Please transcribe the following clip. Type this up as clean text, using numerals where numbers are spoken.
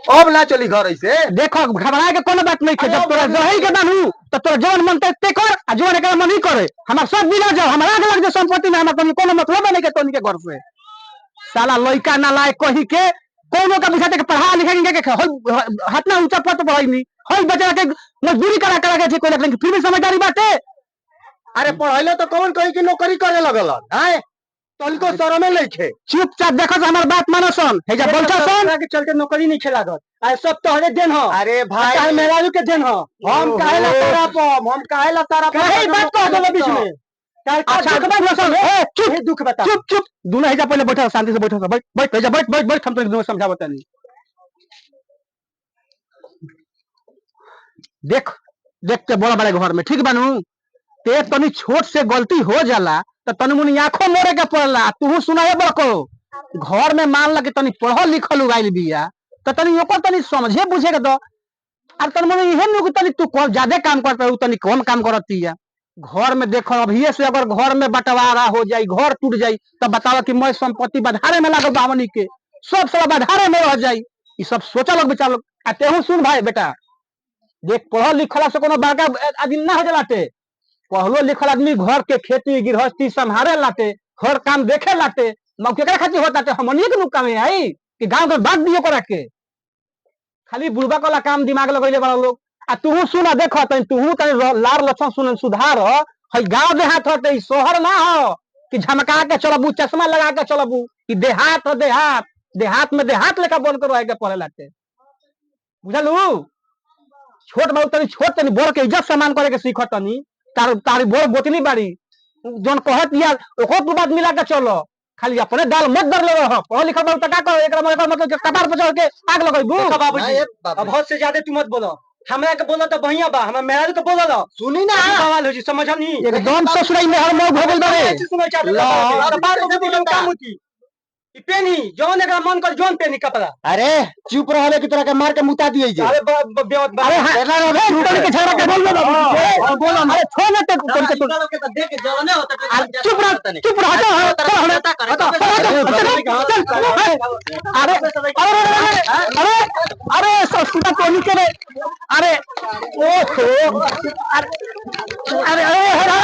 अब ना चली घर ऐसे। देखो घबराए के कोनो बात नहीं है, जब तोरा जही के बानू तो तोरा जवन मन ते कर आ जवन एकरा मन नहीं करे हमार सब बिना जाओ हमारा आग लग जाए संपत्ति में हमार कोनो मतलब नहीं के तोनी के घर से। साला लइका ना लायक कही के कोनो का बुझाते के पढ़ा लिखा के हाथ ना ऊंचा पद पर नहीं हई बच्चा के मजदूरी करा करा के कोई लेकिन फिर भी समझदारी बाटे। अरे पढ़ाइले तो कौन कही की नौकरी करे लगल है तनिको शरमे लेखे। चुपचाप देखो हमार बात मानो सन हे जा बैठा सन के चलते नौकरी नहीं खेला गत आ सब तोहरे देन हो। अरे भाई काहे मेरालू के देन हो। हम काहे ला तारा पम हम काहे ला तारा पम काहे बात कह दो बीच में। अच्छा ए चुप दुख बता चुप चुप दोनों हेजा पहले बैठो शांति से बैठो बैठ बैठ हेजा बैठ बैठ बैठ हम तो दोनों समझावत नहीं। देख देख के बड़ा बड़े घर में ठीक बानू ते तनी छोट से गलती हो जाला तो तनी मुनी आंखों मोड़े के पड़ला तू सुनाए बड़को घर में मान ला कि तनी पढ़ल लिखल उगाइल बिया तो तनी ओकर तनी समझे बुझे के दो और तनी मुनी इहे नु तनी तू कौन ज्यादा काम करता है तनी कम काम करती है। घर में देखो अभी से अगर घर में बंटवारा हो जाई घर टूट जाई तब बताओ कि मैं संपत्ति बधारे में लागल बावनी के सब सब बधारे में रह जाई ये सब सोचा लोग बेचारा लोग। आ तेहू सुन भाई बेटा देख पढ़ल लिखला से कोनो बड़का आदमी ना हो जाते पढ़लो लिखल आदमी घर के खेती गृहस्थी संभाले लाते हर काम देखे लाते केकरा खातिर होता हमनिए के नु काम आई कि गांव के बात दियो करा के खाली बुढ़बा वाला काम दिमाग लगैले बड़ा लोग। आ तू सुना देखो तू लार लक्षण सुन सुधार है गाँव देहात होते शहर ना हो कि झमका के चलबू चश्मा लगा के चलबू कि देहात हो देहात देहात में देहात लेकर बन कर रह के पढ़े लाते बुझलू। छोट बहुत तनी छोट तनी बड़ के इज्जत सम्मान करे के सीख तनी तारी बड़ बोतनी बाड़ी जोन कहत यार ओको तू बात मिला के चलो खाली अपने दाल मत दर ले रहो पढ़ लिखल बहुत का करो एकरा मतलब कपार पर चढ़ के आग लगैबू। बाबूजी अब हद से ज्यादा तू मत बोलो हमरा के बोला तो बढ़िया बा हमरा मेहरारू के बोला लो सुनी ना सवाल हो जी समझनी एकदम ससुराई में हर मौग हो गइल बारे सुनो चाहते पेनी जौन एकरा मन कर जौन पेनी कपड़ा। अरे चुप रहले की तरह के मार के मुता दिए जे। अरे अरे रुकल के झगड़ा के बोल बोलो अरे छोड़ ना तो देख जलने होता चुप रह अरे अरे अरे ससुरा टोनी के अरे ओ अरे अरे